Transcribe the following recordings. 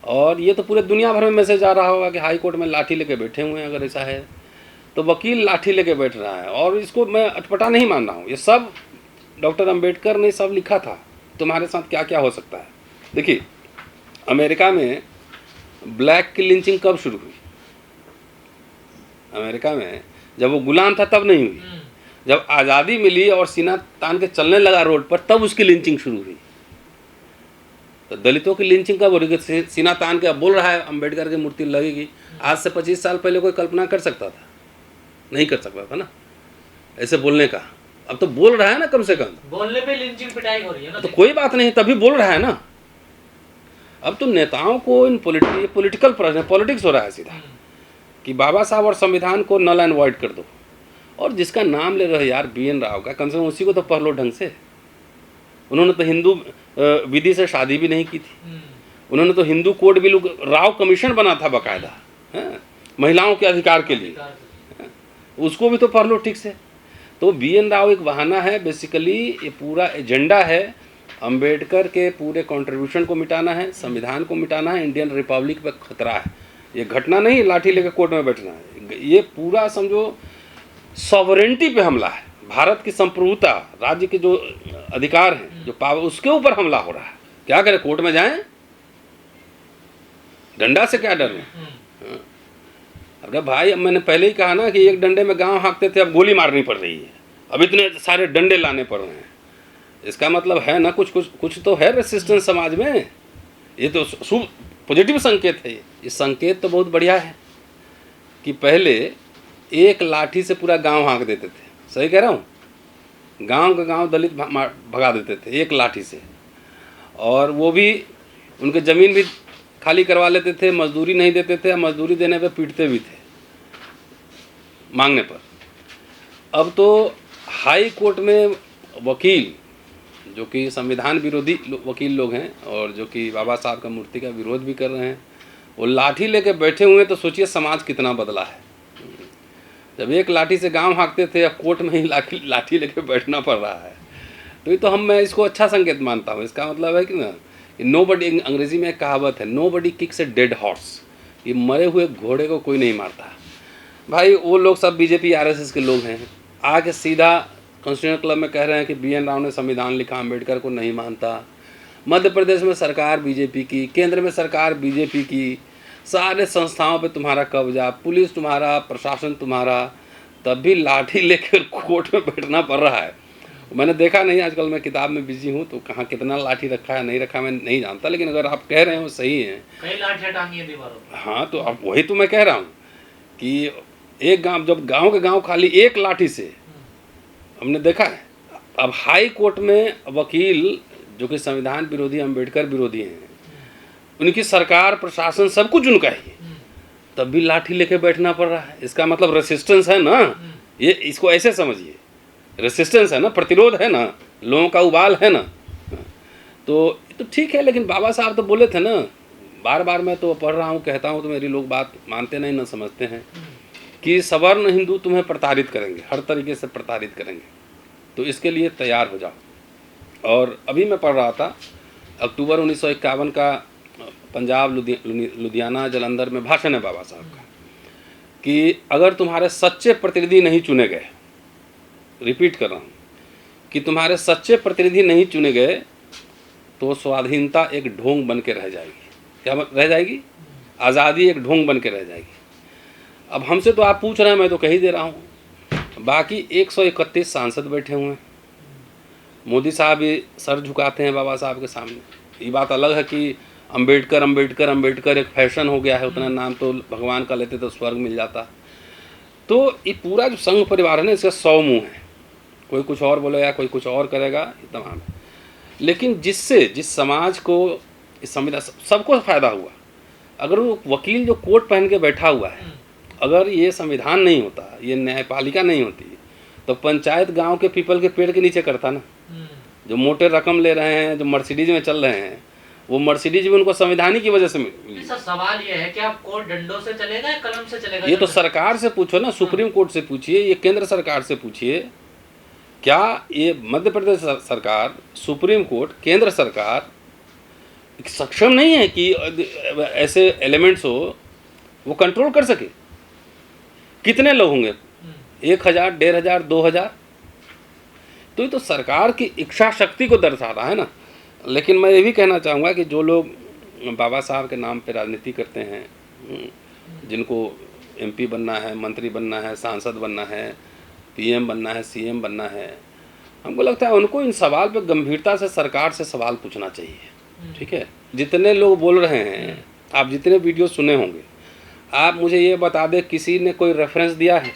और ये तो पूरे दुनिया भर में मैसेज आ रहा होगा कि हाई कोर्ट में लाठी लेके बैठे हुए हैं। अगर ऐसा है तो वकील लाठी लेके बैठ रहा है, और इसको मैं अटपटा नहीं मान रहा हूँ। ये सब डॉक्टर अंबेडकर ने सब लिखा था। तुम्हारे साथ क्या क्या हो सकता है। देखिए, अमेरिका में ब्लैक की लिंचिंग कब शुरू हुई? अमेरिका में जब वो गुलाम था तब नहीं हुई। जब आज़ादी मिली और सीना तान के चलने लगा रोड पर, तब उसकी लिंचिंग शुरू हुई। तो दलितों की लिंचिंग कब हो रही है? सीना तान के अब बोल रहा है अंबेडकर की मूर्ति लगेगी। आज से 25 साल पहले कोई कल्पना कर सकता था? नहीं कर सकता था ना ऐसे बोलने का। अब तो बोल रहा है ना, कम से कम बोलने पे लिंचिंग पिटाई हो रही है ना। तो कोई बात नहीं, तभी बोल रहा है ना। अब तो नेताओं को इन पॉलिटिकल पॉलिटिक्स हो रहा है सीधा, कि बाबा साहब और संविधान को नल एंड वॉइड कर दो। और जिसका नाम ले रहे हो यार, BN राव का, कम से कम उसी को तो पढ़ लो ढंग से। उन्होंने तो हिंदू विधि से शादी भी नहीं की थी। उन्होंने तो हिंदू कोड भी राव कमीशन बना था बाकायदा, महिलाओं के अधिकार के लिए। उसको भी तो पढ़ लो ठीक से। तो BN राव एक बहाना है बेसिकली। ये पूरा एजेंडा है अंबेडकर के पूरे कंट्रीब्यूशन को मिटाना है, संविधान को मिटाना है, इंडियन रिपब्लिक पे खतरा है। ये घटना नहीं लाठी लेकर कोर्ट में बैठना है, ये पूरा समझो सॉवरेंटी पे हमला है। भारत की संप्रभुता, राज्य के जो अधिकार हैं, जो पावर, उसके ऊपर हमला हो रहा है। क्या करें, कोर्ट में जाएं? डंडा से क्या डर में? अरे भाई, अब मैंने पहले ही कहा ना कि एक डंडे में गांव हाँकते थे, अब गोली मारनी पड़ रही है। अब इतने सारे डंडे लाने पड़ रहे हैं। इसका मतलब है ना, कुछ तो है रेसिस्टेंस समाज में। ये तो शुभ पॉजिटिव संकेत है। ये संकेत तो बहुत बढ़िया है कि पहले एक लाठी से पूरा गांव हाँक देते थे। सही कह रहा हूँ? गांव का गांव दलित भगा देते थे एक लाठी से, और वो भी उनके ज़मीन भी खाली करवा लेते थे, मजदूरी नहीं देते थे, मजदूरी देने पे पीटते भी थे मांगने पर। अब तो हाई कोर्ट में वकील जो कि संविधान विरोधी वकील लोग हैं, और जो कि बाबा साहब का मूर्ति का विरोध भी कर रहे हैं, वो लाठी लेके बैठे हुए हैं। तो सोचिए समाज कितना बदला है। जब एक लाठी से गांव हाँकते थे, अब कोर्ट में ही लाठी लेके बैठना पड़ रहा है। तो ये तो मैं इसको अच्छा संकेत मानता हूँ। इसका मतलब है कि ना, नोबडी, अंग्रेजी में एक कहावत है, nobody kicks a dead horse. ये मरे हुए घोड़े को कोई नहीं मारता। भाई वो लोग सब BJP RSS के लोग हैं, आके सीधा कॉन्स्टिट्यूशन क्लब में कह रहे हैं कि BN राव ने संविधान लिखा, अंबेडकर को नहीं मानता। मध्य प्रदेश में सरकार BJP की, केंद्र में सरकार BJP की, सारे संस्थाओं पे तुम्हारा कब्जा, पुलिस तुम्हारा, प्रशासन तुम्हारा, तब भी लाठी लेकर कोर्ट में बैठना पड़ रहा है। मैंने देखा नहीं, आजकल मैं किताब में बिजी हूँ, तो कहाँ कितना लाठी रखा है नहीं रखा मैं नहीं जानता, लेकिन अगर आप कह रहे हो सही है, कई लाठियाँ टांगी हैं दीवारों पर। हाँ, तो अब वही तो मैं कह रहा हूँ कि एक गांव, जब गांव के गांव खाली एक लाठी से हमने देखा है। अब हाई कोर्ट में वकील जो कि संविधान विरोधी, अंबेडकर विरोधी हैं, उनकी सरकार, प्रशासन, सब कुछ उनका ही, तब भी लाठी लेके बैठना पड़ रहा है। इसका मतलब रेसिस्टेंस है ना। ये इसको ऐसे समझिए, रेसिस्टेंस है ना, प्रतिरोध है ना, लोगों का उबाल है ना। तो ठीक है, लेकिन बाबा साहब तो बोले थे ना, बार बार मैं तो पढ़ रहा हूँ, कहता हूँ, तो मेरी लोग बात मानते नहीं, ना समझते हैं, कि सवर्ण हिंदू तुम्हें प्रताड़ित करेंगे, हर तरीके से प्रताड़ित करेंगे, तो इसके लिए तैयार हो जाओ। और अभी मैं पढ़ रहा था, अक्टूबर 1951 का पंजाब लुधियाना जालंधर में भाषण है बाबा साहब का, कि अगर तुम्हारे सच्चे प्रतिनिधि नहीं चुने गए, रिपीट कर रहा हूँ, कि तुम्हारे सच्चे प्रतिनिधि नहीं चुने गए, तो स्वाधीनता एक ढोंग बन के रह जाएगी। क्या रह जाएगी? आज़ादी एक ढोंग बन के रह जाएगी। अब हमसे तो आप पूछ रहे हैं, मैं तो कह ही दे रहा हूँ, बाकी 131 सांसद बैठे हुए हैं। मोदी साहब भी सर झुकाते हैं बाबा साहब के सामने। ये बात अलग है कि अंबेडकर अंबेडकर अंबेडकर एक फैशन हो गया है, उतना नाम तो भगवान का लेते तो स्वर्ग मिल जाता। तो ये पूरा जो संघ परिवार है ना, इसका 100 मुँह है। कोई कुछ और बोलेगा, कोई कुछ और करेगा, ये तमाम है। लेकिन जिस समाज को इस संविधान, सबको फ़ायदा हुआ। अगर वो वकील जो कोट पहन के बैठा हुआ है, अगर ये संविधान नहीं होता, ये न्यायपालिका नहीं होती, तो पंचायत गांव के पीपल के पेड़ के नीचे करता ना। जो मोटे रकम ले रहे हैं, जो मर्सिडीज में चल रहे हैं, वो मर्सिडीज भी उनको संविधान की वजह से मिली। सर सवाल ये है कि आप कोर्ट डंडों से चलेगा या कलम से चलेगा? ये तो सरकार से पूछो ना, सुप्रीम कोर्ट से पूछिए, ये केंद्र सरकार से पूछिए। क्या ये मध्य प्रदेश सरकार, सुप्रीम कोर्ट, केंद्र सरकार, सक्षम नहीं है कि ऐसे एलिमेंट्स हो वो कंट्रोल कर सके। कितने लोग होंगे? 1000, 1500, 2000? तो ये तो सरकार की इच्छा शक्ति को दर्शा रहा है ना। लेकिन मैं ये भी कहना चाहूँगा कि जो लोग बाबा साहब के नाम पे राजनीति करते हैं, जिनको एमपी बनना है, मंत्री बनना है, सांसद बनना है, पीएम बनना है, सीएम बनना है, हमको लगता है उनको इन सवाल पे गंभीरता से सरकार से सवाल पूछना चाहिए। ठीक है, जितने लोग बोल रहे हैं, आप जितने वीडियो सुने होंगे, आप मुझे ये बता दें किसी ने कोई रेफरेंस दिया है?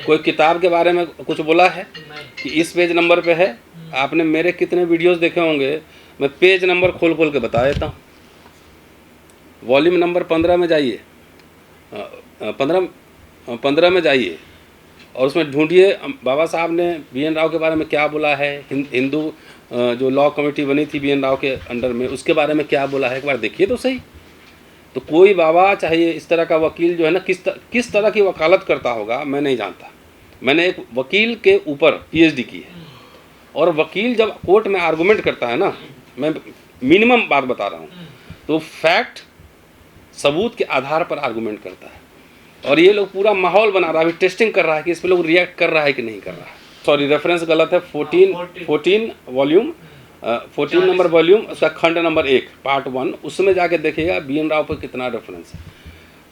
कोई किताब के बारे में कुछ बोला है कि इस पेज नंबर पे है? आपने मेरे कितने वीडियोस देखे होंगे, मैं पेज नंबर खोल खोल के बता देता हूँ। वॉल्यूम नंबर 15 में जाइए, 15 में जाइए और उसमें ढूंढिए बाबा साहब ने BN राव के बारे में क्या बोला है, हिंदू जो लॉ कमेटी बनी थी BN राव के अंडर में, उसके बारे में क्या बोला है, एक बार देखिए तो सही। तो कोई बाबा चाहे इस तरह का वकील जो है ना, किस तरह की वकालत करता होगा मैं नहीं जानता। मैंने एक वकील के ऊपर PhD की है, और वकील जब कोर्ट में आर्गूमेंट करता है ना, मैं मिनिमम बात बता रहा हूँ, तो फैक्ट सबूत के आधार पर आर्गूमेंट करता है। और ये लोग पूरा माहौल बना रहा है, अभी टेस्टिंग कर रहा है कि इस पे लोग रिएक्ट कर रहा है कि नहीं कर रहा है। सॉरी, रेफरेंस गलत है। 14 वॉल्यूम, 14 नंबर वॉल्यूम, उसका खंड नंबर 1 पार्ट 1, उसमें जाके देखिएगा BN राव पर कितना रेफरेंस है।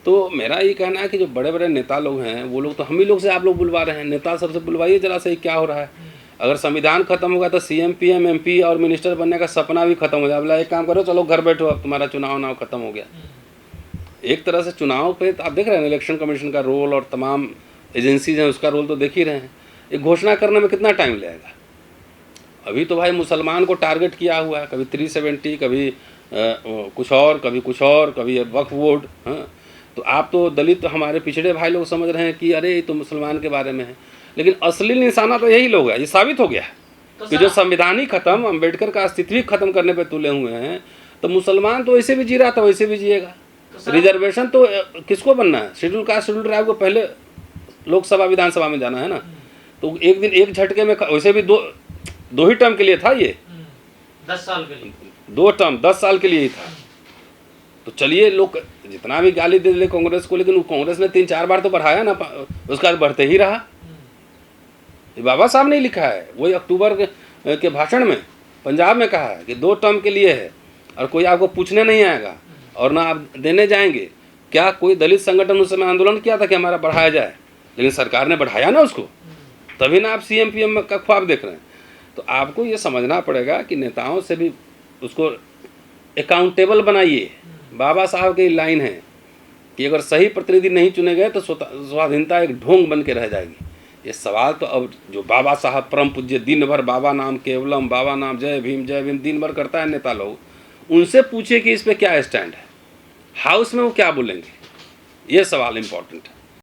तो मेरा ये कहना है कि जो बड़े बड़े नेता लोग हैं, वो लोग तो हम ही लोग से आप लोग बुलवा रहे हैं, नेता सबसे बुलवाइए जरा सही क्या हो रहा है। अगर संविधान खत्म होगा तो CM PM MP और मिनिस्टर बनने का सपना भी खत्म हो जाए। बोला एक काम करो, चलो घर बैठो, अब तुम्हारा चुनाव खत्म हो गया। एक तरह से चुनाव पे आप देख रहे हैं इलेक्शन कमीशन का रोल और तमाम एजेंसीज हैं उसका रोल तो देख ही रहे हैं। ये घोषणा करने में कितना टाइम लगेगा? अभी तो भाई मुसलमान को टारगेट किया हुआ है, कभी 370, कभी कुछ और, कभी कुछ और, कभी वक्फ बोर्ड। हाँ, तो आप तो दलित हमारे पिछड़े भाई लोग समझ रहे हैं कि अरे ये तो मुसलमान के बारे में है, लेकिन असली निशाना तो यही लोग है। ये साबित हो गया कि जो संविधान ही खत्म, अम्बेडकर का अस्तित्व ही खत्म करने पे तुले हुए हैं, तो मुसलमान तो वैसे भी जी रहा था वैसे भी जिएगा। रिजर्वेशन तो किसको बनना है? शेड्यूल कास्ट, शेड्यूल ट्राइब को पहले लोकसभा विधानसभा में जाना है ना। तो एक दिन एक झटके में, वैसे भी दो ही टर्म के लिए था ये, 10 साल के लिए 2 टर्म 10 साल के लिए ही था। तो चलिए, लोग जितना भी गाली दे ले कांग्रेस को, लेकिन कांग्रेस ने 3-4 बार तो बढ़ाया ना, उसका बाद बढ़ते ही रहा। ये बाबा साहब ने लिखा है, वही अक्टूबर के भाषण में पंजाब में कहा है कि 2 टर्म के लिए है, और कोई आपको पूछने नहीं आएगा और ना आप देने जाएंगे। क्या कोई दलित संगठन उस समय आंदोलन किया था कि हमारा बढ़ाया जाए? लेकिन सरकार ने बढ़ाया ना उसको, तभी ना आप CM PM का ख्वाब देख रहे हैं। तो आपको ये समझना पड़ेगा कि नेताओं से भी उसको अकाउंटेबल बनाइए। बाबा साहब की लाइन है कि अगर सही प्रतिनिधि नहीं चुने गए तो स्वाधीनता एक ढोंग बन के रह जाएगी। ये सवाल तो अब जो बाबा साहब परम पूज्य दिन भर बाबा नाम केवलम, बाबा नाम जय भीम दिन भर करता है नेता लोग, उनसे पूछिए कि इस पे क्या स्टैंड है, हाउस में वो क्या बोलेंगे। ये सवाल इम्पोर्टेंट है।